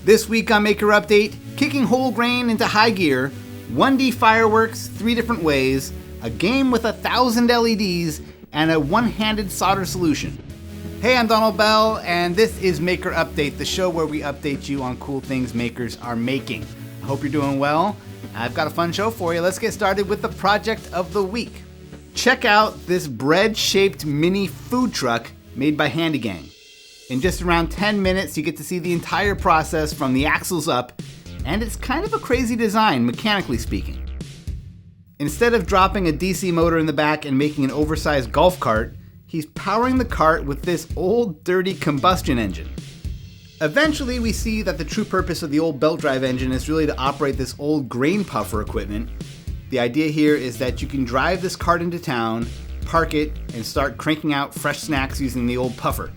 This week on Maker Update, kicking whole grain into high gear, 1D fireworks 3 different ways, a game with 1,000 LEDs, and a one-handed solder solution. Hey, I'm Donald Bell, and this is Maker Update, the show where we update you on cool things makers are making. I hope you're doing well. I've got a fun show for you. Let's get started with the project of the week. Check out this bread-shaped mini food truck made by Geng. In just around 10 minutes, you get to see the entire process from the axles up, and it's kind of a crazy design, mechanically speaking. Instead of dropping a DC motor in the back and making an oversized golf cart, he's powering the cart with this old, dirty combustion engine. Eventually, we see that the true purpose of the old belt drive engine is really to operate this old grain puffer equipment. The idea here is that you can drive this cart into town, park it, and start cranking out fresh snacks using the old puffer.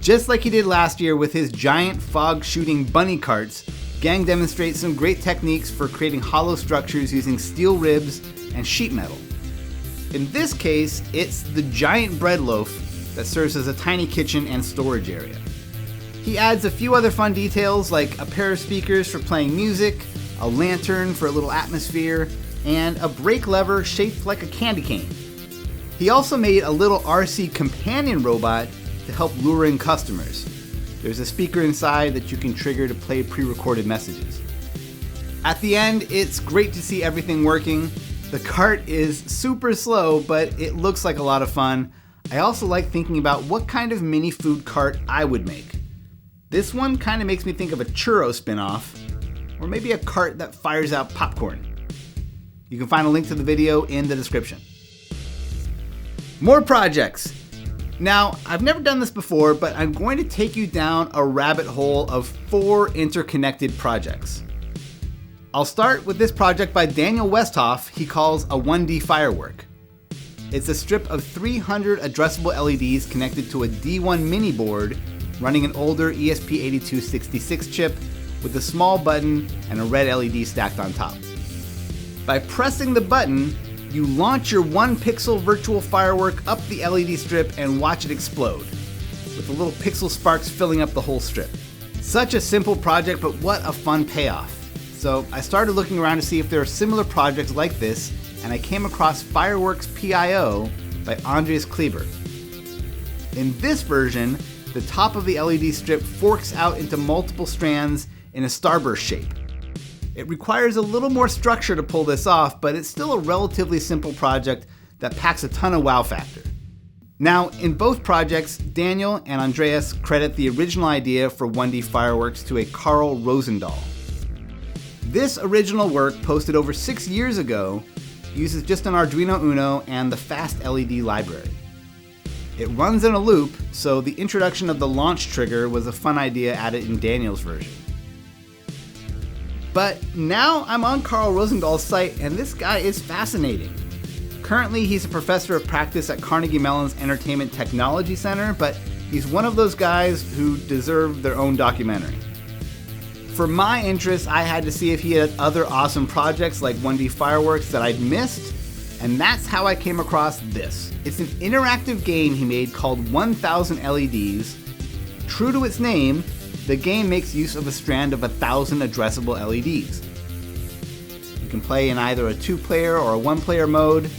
Just like he did last year with his giant fog-shooting bunny carts, Geng demonstrates some great techniques for creating hollow structures using steel ribs and sheet metal. In this case, it's the giant bread loaf that serves as a tiny kitchen and storage area. He adds a few other fun details like a pair of speakers for playing music, a lantern for a little atmosphere, and a brake lever shaped like a candy cane. He also made a little RC companion robot to help lure in customers. There's a speaker inside that you can trigger to play pre-recorded messages. At the end, it's great to see everything working. The cart is super slow, but it looks like a lot of fun. I also like thinking about what kind of mini food cart I would make. This one kind of makes me think of a churro spin-off, or maybe a cart that fires out popcorn. You can find a link to the video in the description. More projects. Now, I've never done this before, but I'm going to take you down a rabbit hole of 4 interconnected projects. I'll start with this project by Daniel Westhof he calls a 1D Firework. It's a strip of 300 addressable LEDs connected to a D1 mini board running an older ESP8266 chip with a small button and a red LED stacked on top. By pressing the button, you launch your 1-pixel virtual firework up the LED strip and watch it explode, with the little pixel sparks filling up the whole strip. Such a simple project, but what a fun payoff. So I started looking around to see if there are similar projects like this, and I came across Fireworks-PIO by Andreas Kleber. In this version, the top of the LED strip forks out into multiple strands in a starburst shape. It requires a little more structure to pull this off, but it's still a relatively simple project that packs a ton of wow factor. Now, in both projects, Daniel and Andreas credit the original idea for 1D fireworks to a Carl Rosendahl. This original work, posted over 6 years ago, uses just an Arduino Uno and the Fast LED library. It runs in a loop, so the introduction of the launch trigger was a fun idea added in Daniel's version. But now I'm on Carl Rosendahl's site, and this guy is fascinating. Currently, he's a professor of practice at Carnegie Mellon's Entertainment Technology Center, but he's one of those guys who deserve their own documentary. For my interest, I had to see if he had other awesome projects like 1D Fireworks that I'd missed, and that's how I came across this. It's an interactive game he made called 1000 LEDs. True to its name, the game makes use of a strand of 1,000 addressable LEDs. You can play in either a 2-player or a 1-player mode.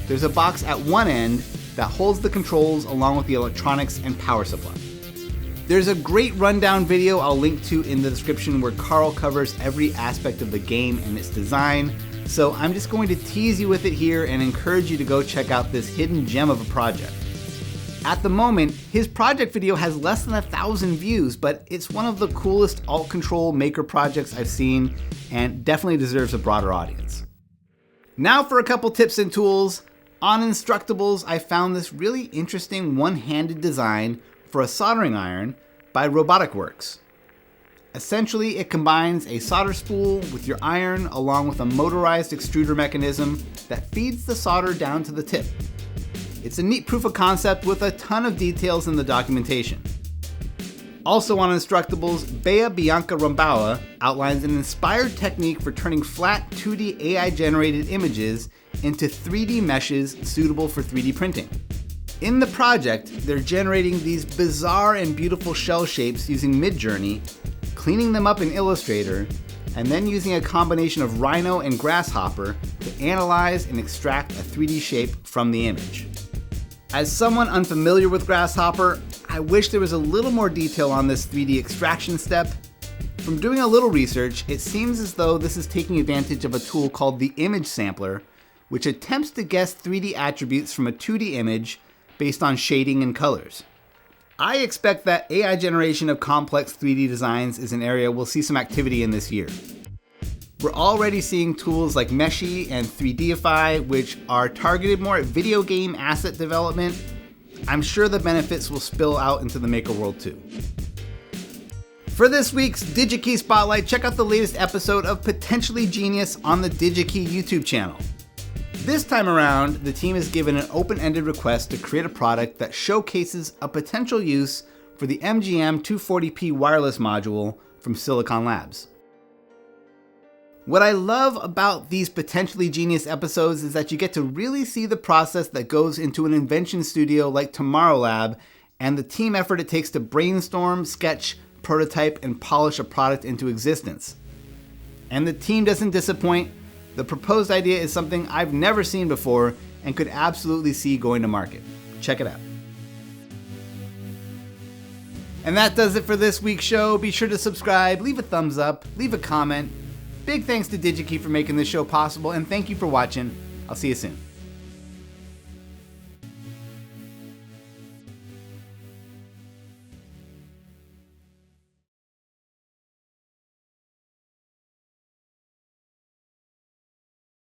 There's a box at one end that holds the controls along with the electronics and power supply. There's a great rundown video I'll link to in the description where Carl covers every aspect of the game and its design, so I'm just going to tease you with it here and encourage you to go check out this hidden gem of a project. At the moment, his project video has less than 1,000 views, but it's one of the coolest alt control maker projects I've seen and definitely deserves a broader audience. Now for a couple tips and tools. On Instructables, I found this really interesting one-handed design for a soldering iron by RoboticWorx. Essentially, it combines a solder spool with your iron along with a motorized extruder mechanism that feeds the solder down to the tip. It's a neat proof of concept with a ton of details in the documentation. Also on Instructables, bearombaoa outlines an inspired technique for turning flat 2D AI-generated images into 3D meshes suitable for 3D printing. In the project, they're generating these bizarre and beautiful shell shapes using Midjourney. cleaning them up in Illustrator, and then using a combination of Rhino and Grasshopper to analyze and extract a 3D shape from the image. As someone unfamiliar with Grasshopper, I wish there was a little more detail on this 3D extraction step. From doing a little research, it seems as though this is taking advantage of a tool called the Image Sampler, which attempts to guess 3D attributes from a 2D image based on shading and colors. I expect that AI generation of complex 3D designs is an area we'll see some activity in this year. We're already seeing tools like Meshi and 3Dify, which are targeted more at video game asset development. I'm sure the benefits will spill out into the maker world too. For this week's DigiKey Spotlight, check out the latest episode of Potentially Genius on the DigiKey YouTube channel. This time around, the team is given an open-ended request to create a product that showcases a potential use for the MGM 240p wireless module from Silicon Labs. What I love about these Potentially Genius episodes is that you get to really see the process that goes into an invention studio like Tomorrow Lab and the team effort it takes to brainstorm, sketch, prototype, and polish a product into existence. And the team doesn't disappoint. The proposed idea is something I've never seen before and could absolutely see going to market. Check it out. And that does it for this week's show. Be sure to subscribe, leave a thumbs up, leave a comment. Big thanks to DigiKey for making this show possible, and thank you for watching. I'll see you soon.